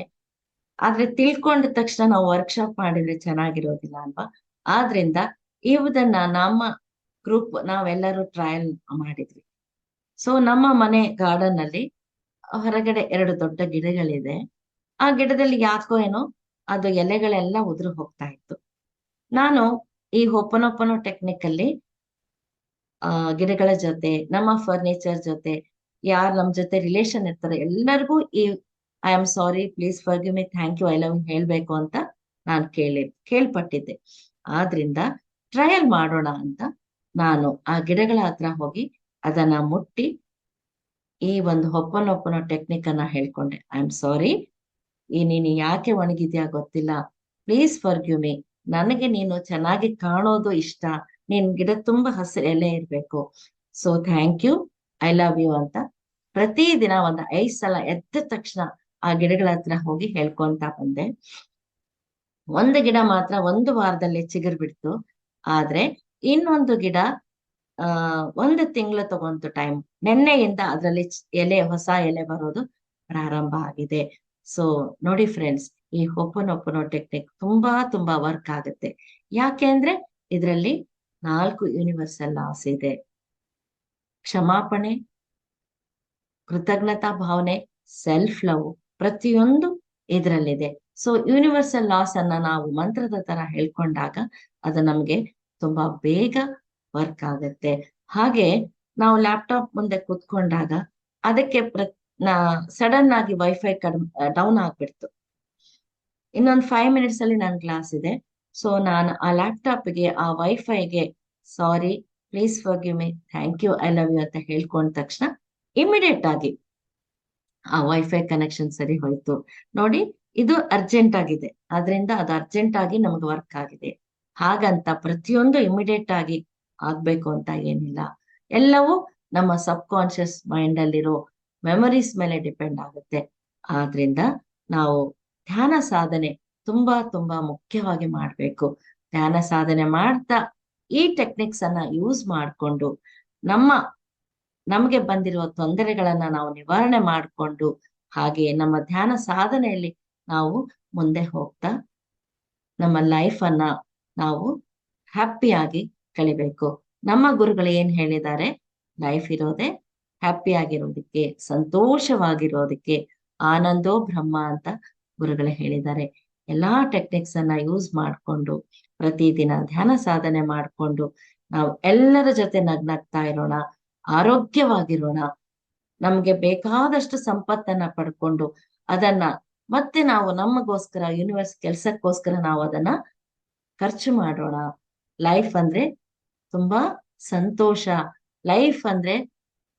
ಆದ್ರೆ ತಿಳ್ಕೊಂಡ ತಕ್ಷಣ ನಾವು ವರ್ಕ್ಶಾಪ್ ಮಾಡಿದ್ರೆ ಚೆನ್ನಾಗಿರೋದಿಲ್ಲ ಅಲ್ವಾ? ಆದ್ರಿಂದ ಇವುದನ್ನ ನಮ್ಮ ಗ್ರೂಪ್ ನಾವೆಲ್ಲರೂ ಟ್ರಯಲ್ ಮಾಡಿದ್ವಿ. ಸೊ ನಮ್ಮ ಮನೆ ಗಾರ್ಡನ್ ಅಲ್ಲಿ ಹೊರಗಡೆ 2 ದೊಡ್ಡ ಗಿಡಗಳಿದೆ. ಆ ಗಿಡದಲ್ಲಿ ಯಾಕೋ ಏನೋ ಅದು ಎಲೆಗಳೆಲ್ಲ ಉದುರು ಹೋಗ್ತಾ ಇತ್ತು. ನಾನು ಈ ಹೋಪೋನೋಪೋನೋ ಟೆಕ್ನಿಕ್ ಅಲ್ಲಿ ಗಿಡಗಳ ಜೊತೆ, ನಮ್ಮ ಫರ್ನಿಚರ್ ಜೊತೆ, ಯಾರು ನಮ್ ಜೊತೆ ರಿಲೇಶನ್ ಇರ್ತಾರೆ ಎಲ್ಲರಿಗೂ ಈ I am sorry, please forgive me, thank you, I love you ಹೇಳ್ಬೇಕು ಅಂತ ನಾನು ಕೇಳ್ಪಟ್ಟಿದ್ದೆ. ಆದ್ರಿಂದ ಟ್ರಯಲ್ ಮಾಡೋಣ ಅಂತ ನಾನು ಆ ಗಿಡಗಳ ಹತ್ರ ಹೋಗಿ ಅದನ್ನ ಮುಟ್ಟಿ ಈ ಒಂದು ಹೋಪೋನೋಪೋನೋ ಟೆಕ್ನಿಕ್ ಅನ್ನ ಹೇಳ್ಕೊಂಡೆ. ಐ ಆಮ್ ಸಾರಿ, ನೀನು ಯಾಕೆ ಒಣಗಿದ್ಯಾ ಗೊತ್ತಿಲ್ಲ, ಪ್ಲೀಸ್ ಫರ್ಗಿವ್ ಮಿ, ನನಗೆ ನೀನು ಚೆನ್ನಾಗಿ ಕಾಣೋದು ಇಷ್ಟ, ನಿನ್ ಗಿಡ ತುಂಬಾ ಹಸಿರು ಎಲೆ ಇರ್ಬೇಕು, so thank you, I love you ಅಂತ ಪ್ರತಿದಿನ 5 ಸಲ ಎದ್ದ ತಕ್ಷಣ ಆ ಗಿಡಗಳ ಹತ್ರ ಹೋಗಿ ಹೇಳ್ಕೊಂತ ಬಂದೆ. ಒಂದು ಗಿಡ ಮಾತ್ರ 1 ವಾರದಲ್ಲಿ ಚಿಗುರು ಬಿಡ್ತು. ಆದ್ರೆ ಇನ್ನೊಂದು ಗಿಡ 1 ತಿಂಗಳು ತಗೊಂತು ಟೈಮ್. ನಿನ್ನೆಯಿಂದ ಅದರಲ್ಲಿ ಹೊಸ ಎಲೆ ಬರೋದು ಪ್ರಾರಂಭ ಆಗಿದೆ. ಸೊ ನೋಡಿ ಫ್ರೆಂಡ್ಸ್, ಈ ಹೋಪೋನೋಪೋನೋ ಟೆಕ್ನಿಕ್ ತುಂಬಾ ವರ್ಕ್ ಆಗುತ್ತೆ. ಯಾಕೆಂದ್ರೆ ಇದರಲ್ಲಿ 4 ಯೂನಿವರ್ಸಲ್ ಲಾಸ್ ಇದೆ. ಕ್ಷಮಾಪಣೆ, ಕೃತಜ್ಞತಾ ಭಾವನೆ, ಸೆಲ್ಫ್ ಲವ್, ಪ್ರತಿಯೊಂದು ಇದರಲ್ಲಿದೆ. ಸೊ ಯೂನಿವರ್ಸಲ್ ಲಾಸ್ ಅನ್ನ ನಾವು ಮಂತ್ರದ ತರ ಹೇಳ್ಕೊಂಡಾಗ ಅದು ನಮ್ಗೆ ತುಂಬಾ ಬೇಗ ವರ್ಕ್ ಆಗುತ್ತೆ. ಹಾಗೆ ನಾವು ಲ್ಯಾಪ್ಟಾಪ್ ಮುಂದೆ ಕೂತ್ಕೊಂಡಾಗ ಅದಕ್ಕೆ ಸಡನ್ ಆಗಿ ವೈಫೈ ಡೌನ್ ಆಗ್ಬಿಡ್ತು. ಇನ್ನೊಂದು 5 ಮಿನಿಟ್ಸ್ ಅಲ್ಲಿ ನನ್ನ ಕ್ಲಾಸ್ ಇದೆ. ಸೊ ನಾನು ಆ ಲ್ಯಾಪ್ಟಾಪ್ಗೆ ಆ ವೈಫೈಗೆ sorry, please forgive me, thank you, I love you ಅಂತ ಹೇಳ್ಕೊಂಡ ತಕ್ಷಣ ಇಮಿಡಿಯೇಟ್ ಆಗಿ ಆ ವೈಫೈ ಕನೆಕ್ಷನ್ ಸರಿ ಹೋಯ್ತು. ನೋಡಿ, ಇದು ಅರ್ಜೆಂಟ್ ಆಗಿದೆ, ಅದರಿಂದ ಅದು ಅರ್ಜೆಂಟ್ ಆಗಿ ನಮ್ಗೆ ವರ್ಕ್ ಆಗಿದೆ. ಹಾಗಂತ ಪ್ರತಿಯೊಂದು ಇಮಿಡಿಯೇಟ್ ಆಗಿ ಆಗ್ಬೇಕು ಅಂತ ಏನಿಲ್ಲ. ಎಲ್ಲವೂ ನಮ್ಮ ಸಬ್ ಕಾನ್ಶಿಯಸ್ ಮೈಂಡ್ ಅಲ್ಲಿರೋ ಮೆಮೊರೀಸ್ ಮೇಲೆ ಡಿಪೆಂಡ್ ಆಗುತ್ತೆ. ಆದ್ರಿಂದ ನಾವು ಧ್ಯಾನ ಸಾಧನೆ ತುಂಬಾ ತುಂಬಾ ಮುಖ್ಯವಾಗಿ ಮಾಡ್ಬೇಕು. ಧ್ಯಾನ ಸಾಧನೆ ಮಾಡ್ತಾ ಈ ಟೆಕ್ನಿಕ್ಸ್ ಅನ್ನ ಯೂಸ್ ಮಾಡಿಕೊಂಡು ನಮಗೆ ಬಂದಿರುವ ತೊಂದರೆಗಳನ್ನ ನಾವು ನಿವಾರಣೆ ಮಾಡಿಕೊಂಡು, ಹಾಗೆ ನಮ್ಮ ಧ್ಯಾನ ಸಾಧನೆಯಲ್ಲಿ ನಾವು ಮುಂದೆ ಹೋಗ್ತಾ ನಮ್ಮ ಲೈಫ್ ಅನ್ನ ನಾವು ಹ್ಯಾಪಿಯಾಗಿ ಕಳಿಬೇಕು. ನಮ್ಮ ಗುರುಗಳು ಏನ್ ಹೇಳಿದ್ದಾರೆ, ಲೈಫ್ ಇರೋದೇ ಹ್ಯಾಪಿ ಆಗಿರೋದಕ್ಕೆ, ಸಂತೋಷವಾಗಿರೋದಕ್ಕೆ, ಆನಂದೋ ಬ್ರಹ್ಮ ಅಂತ ಗುರುಗಳು ಹೇಳಿದ್ದಾರೆ. ಎಲ್ಲಾ ಟೆಕ್ನಿಕ್ಸ್ ಅನ್ನ ಯೂಸ್ ಮಾಡಿಕೊಂಡು ಪ್ರತಿದಿನ ಧ್ಯಾನ ಸಾಧನೆ ಮಾಡಿಕೊಂಡು ನಾವು ಎಲ್ಲರ ಜೊತೆ ನಗ್ನಗ್ತಾ ಇರೋಣ, ಆರೋಗ್ಯವಾಗಿರೋಣ. ನಮ್ಗೆ ಬೇಕಾದಷ್ಟು ಸಂಪತ್ತನ್ನ ಪಡ್ಕೊಂಡು ಅದನ್ನ ಮತ್ತೆ ನಾವು ನಮಗೋಸ್ಕರ, ಯೂನಿವರ್ಸ್ ಕೆಲ್ಸಕ್ಕೋಸ್ಕರ ನಾವು ಅದನ್ನ ಖರ್ಚು ಮಾಡೋಣ. ಲೈಫ್ ಅಂದ್ರೆ ತುಂಬಾ ಸಂತೋಷ. ಲೈಫ್ ಅಂದ್ರೆ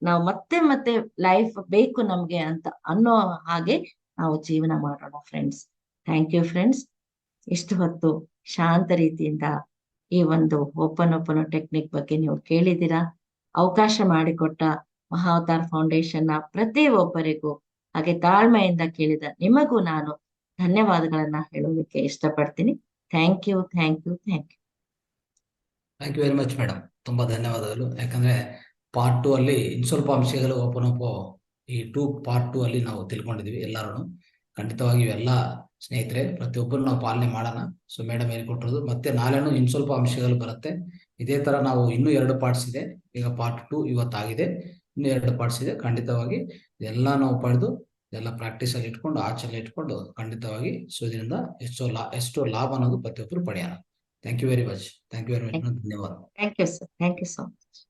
ನಾವು ಮತ್ತೆ ಮತ್ತೆ ಲೈಫ್ ಬೇಕು ನಮ್ಗೆ ಅಂತ ಅನ್ನೋ ಹಾಗೆ ನಾವು ಜೀವನ ಮಾಡೋಣ ಫ್ರೆಂಡ್ಸ್. Thank you friends. ಇಷ್ಟು ಹೊತ್ತು ಶಾಂತ ರೀತಿಯಿಂದ ಈ ಒಂದು ಓಪನ್ ಟೆಕ್ನಿಕ್ ಬಗ್ಗೆ ನೀವು ಕೇಳಿದ್ದೀರಾ. ಅವಕಾಶ ಮಾಡಿಕೊಟ್ಟ ಮಹಾವತಾರ್ ಫೌಂಡೇಶನ್ ನ ಪ್ರತಿಯೊಬ್ಬರಿಗೂ, ಹಾಗೆ ತಾಳ್ಮೆಯಿಂದ ಕೇಳಿದ ನಿಮಗೂ ನಾನು ಧನ್ಯವಾದಗಳನ್ನ ಹೇಳೋದಕ್ಕೆ ಇಷ್ಟಪಡ್ತೀನಿ. Thank you, thank you, thank you. Thank you very much madam. ತುಂಬಾ ಧನ್ಯವಾದಗಳು. ಯಾಕಂದ್ರೆ ಪಾರ್ಟ್ 2 ಅಲ್ಲಿ ಇನ್ ಸ್ವಲ್ಪ ಅಂಶಗಳು ಈ ಪಾರ್ಟ್ 2 ಅಲ್ಲಿ ನಾವು ತಿಳ್ಕೊಂಡಿದ್ವಿ ಎಲ್ಲರೂ. ಖಂಡಿತವಾಗಿ ಎಲ್ಲ ಸ್ನೇಹಿತರೆ ಪ್ರತಿಯೊಬ್ಬರು ನಾವು ಪಾಲನೆ ಮಾಡೋಣ. ಸೊ ಮೇಡಮ್ ಹೇಳ್ಕೊಟ್ಟಿರೋದು ಮತ್ತೆ ನಾಳೆನೂ ಇನ್ ಸ್ವಲ್ಪ ಅಂಶಗಳು ಬರುತ್ತೆ. ಇದೇ ತರ ನಾವು ಇನ್ನೂ 2 ಪಾರ್ಟ್ಸ್ ಇದೆ. ಈಗ ಪಾರ್ಟ್ 2 ಇವತ್ತಾಗಿದೆ, ಇನ್ನೂ 2 ಪಾರ್ಟ್ಸ್ ಇದೆ. ಖಂಡಿತವಾಗಿ ಎಲ್ಲ ನಾವು ಪಡೆದು ಎಲ್ಲ ಪ್ರಾಕ್ಟೀಸ್ ಅಲ್ಲಿ ಇಟ್ಕೊಂಡು ಆಚರಣೆ ಇಟ್ಕೊಂಡು ಖಂಡಿತವಾಗಿ ಸೊ ಇದರಿಂದ ಎಷ್ಟೋ ಲಾಭ ಅನ್ನೋದು ಪ್ರತಿಯೊಬ್ಬರು ಪಡೆಯೋಣ. Thank you very much. Thank you very much. ಧನ್ಯವಾದ. Thank you sir. Thank you so much.